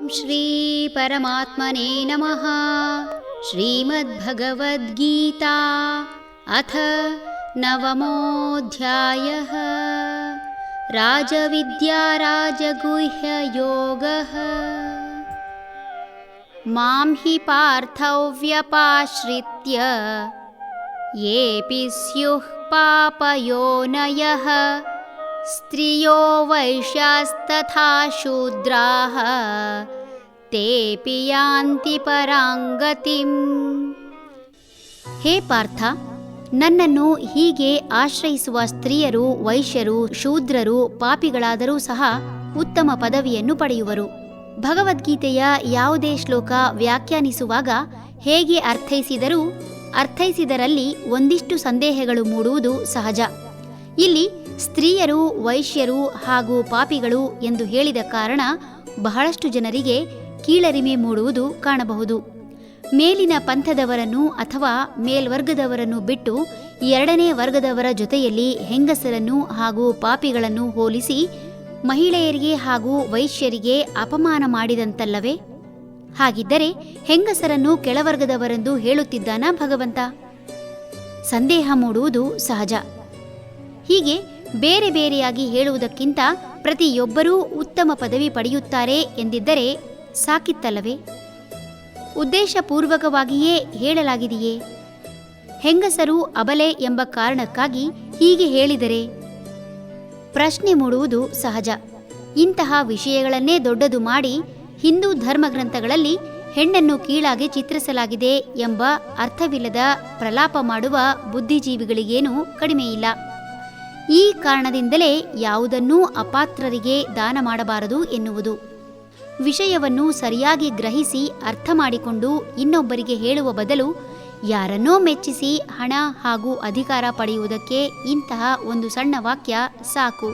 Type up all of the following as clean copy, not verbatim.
ಶ್ರೀ ಪರಮಾತ್ಮನೇ ನಮಃ. ಶ್ರೀಮದ್ಭಗವದ್ಗೀತಾ ಅಥ ನವಮೋऽಧ್ಯಾಯಃ. ರಾಜವಿದ್ಯಾ ರಾಜಗುಹ್ಯಯೋಗಃ. ಮಾಂ ಹಿ ಪಾರ್ಥವ್ಯಪಾಶ್ರಿತ್ಯ ಯೇಪಿ ಸ್ಯುಃ ಪಾಪಯೋನಯಃ ಸ್ತ್ರಿಯೋ ವೈಶ್ಯಾಸ್ತಥಾ ಶೂದ್ರಾಃ ತೇಪಿ ಯಾಂತಿ ಪರಾಂಗತಿಂ. ಹೇ ಪಾರ್ಥ, ನನ್ನನ್ನು ಹೀಗೆ ಆಶ್ರಯಿಸುವ ಸ್ತ್ರೀಯರು, ವೈಶ್ಯರು, ಶೂದ್ರರು, ಪಾಪಿಗಳಾದರೂ ಸಹ ಉತ್ತಮ ಪದವಿಯನ್ನು ಪಡೆಯುವರು. ಭಗವದ್ಗೀತೆಯ ಯಾವುದೇ ಶ್ಲೋಕ ವ್ಯಾಖ್ಯಾನಿಸುವಾಗ ಹೇಗೆ ಅರ್ಥೈಸಿದರಲ್ಲಿ ಒಂದಿಷ್ಟು ಸಂದೇಹಗಳು ಮೂಡುವುದು ಸಹಜ. ಇಲ್ಲಿ ಸ್ತ್ರೀಯರು, ವೈಶ್ಯರು ಹಾಗೂ ಪಾಪಿಗಳು ಎಂದು ಹೇಳಿದ ಕಾರಣ ಬಹಳಷ್ಟು ಜನರಿಗೆ ಕೀಳರಿಮೆ ಮೂಡುವುದು ಕಾಣಬಹುದು. ಮೇಲಿನ ಪಂಥದವರನ್ನು ಅಥವಾ ಮೇಲ್ವರ್ಗದವರನ್ನು ಬಿಟ್ಟು ಎರಡನೇ ವರ್ಗದವರ ಜೊತೆಯಲ್ಲಿ ಹೆಂಗಸರನ್ನು ಹಾಗೂ ಪಾಪಿಗಳನ್ನು ಹೋಲಿಸಿ ಮಹಿಳೆಯರಿಗೆ ಹಾಗೂ ವೈಶ್ಯರಿಗೆ ಅಪಮಾನ ಮಾಡಿದಂತಲ್ಲವೇ? ಹಾಗಿದ್ದರೆ ಹೆಂಗಸರನ್ನು ಕೆಳವರ್ಗದವರೆಂದು ಹೇಳುತ್ತಿದ್ದಾನ ಭಗವಂತ? ಸಂದೇಹ ಮೂಡುವುದು ಸಹಜ. ಹೀಗೆ ಬೇರೆ ಬೇರೆಯಾಗಿ ಹೇಳುವುದಕ್ಕಿಂತ ಪ್ರತಿಯೊಬ್ಬರೂ ಉತ್ತಮ ಪದವಿ ಪಡೆಯುತ್ತಾರೆ ಎಂದಿದ್ದರೆ ಸಾಕಿತ್ತಲ್ಲವೇ? ಉದ್ದೇಶಪೂರ್ವಕವಾಗಿಯೇ ಹೇಳಲಾಗಿದೆಯೇ? ಹೆಂಗಸರು ಅಬಲೆ ಎಂಬ ಕಾರಣಕ್ಕಾಗಿ ಹೀಗೆ ಹೇಳಿದರೆ? ಪ್ರಶ್ನೆ ಮೂಡುವುದು ಸಹಜ. ಇಂತಹ ವಿಷಯಗಳನ್ನೇ ದೊಡ್ಡದು ಮಾಡಿ ಹಿಂದೂ ಧರ್ಮಗ್ರಂಥಗಳಲ್ಲಿ ಹೆಣ್ಣನ್ನು ಕೀಳಾಗಿ ಚಿತ್ರಿಸಲಾಗಿದೆ ಎಂಬ ಅರ್ಥವಿಲ್ಲದ ಪ್ರಲಾಪ ಮಾಡುವ ಬುದ್ಧಿಜೀವಿಗಳಿಗೇನೂ ಕಡಿಮೆಯಿಲ್ಲ. ಈ ಕಾರಣದಿಂದಲೇ ಯಾವುದನ್ನೂ ಅಪಾತ್ರರಿಗೆ ದಾನ ಮಾಡಬಾರದು ಎನ್ನುವುದು. ವಿಷಯವನ್ನು ಸರಿಯಾಗಿ ಗ್ರಹಿಸಿ ಅರ್ಥ ಮಾಡಿಕೊಂಡು ಇನ್ನೊಬ್ಬರಿಗೆ ಹೇಳುವ ಬದಲು ಯಾರನ್ನೋ ಮೆಚ್ಚಿಸಿ ಹಣ ಹಾಗೂ ಅಧಿಕಾರ ಪಡೆಯುವುದಕ್ಕೆ ಇಂತಹ ಒಂದು ಸಣ್ಣ ವಾಕ್ಯ ಸಾಕು.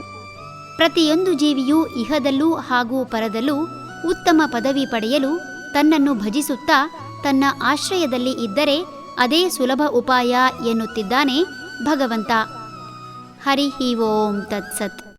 ಪ್ರತಿಯೊಂದು ಜೀವಿಯೂ ಇಹದಲ್ಲೂ ಹಾಗೂ ಪರದಲ್ಲೂ ಉತ್ತಮ ಪದವಿ ಪಡೆಯಲು ತನ್ನನ್ನು ಭಜಿಸುತ್ತಾ ತನ್ನ ಆಶ್ರಯದಲ್ಲಿ ಇದ್ದರೆ ಅದೇ ಸುಲಭ ಉಪಾಯ ಎನ್ನುತ್ತಿದ್ದಾನೆ ಭಗವಂತ. ಹರಿ ಓಂ ತತ್ಸತ್.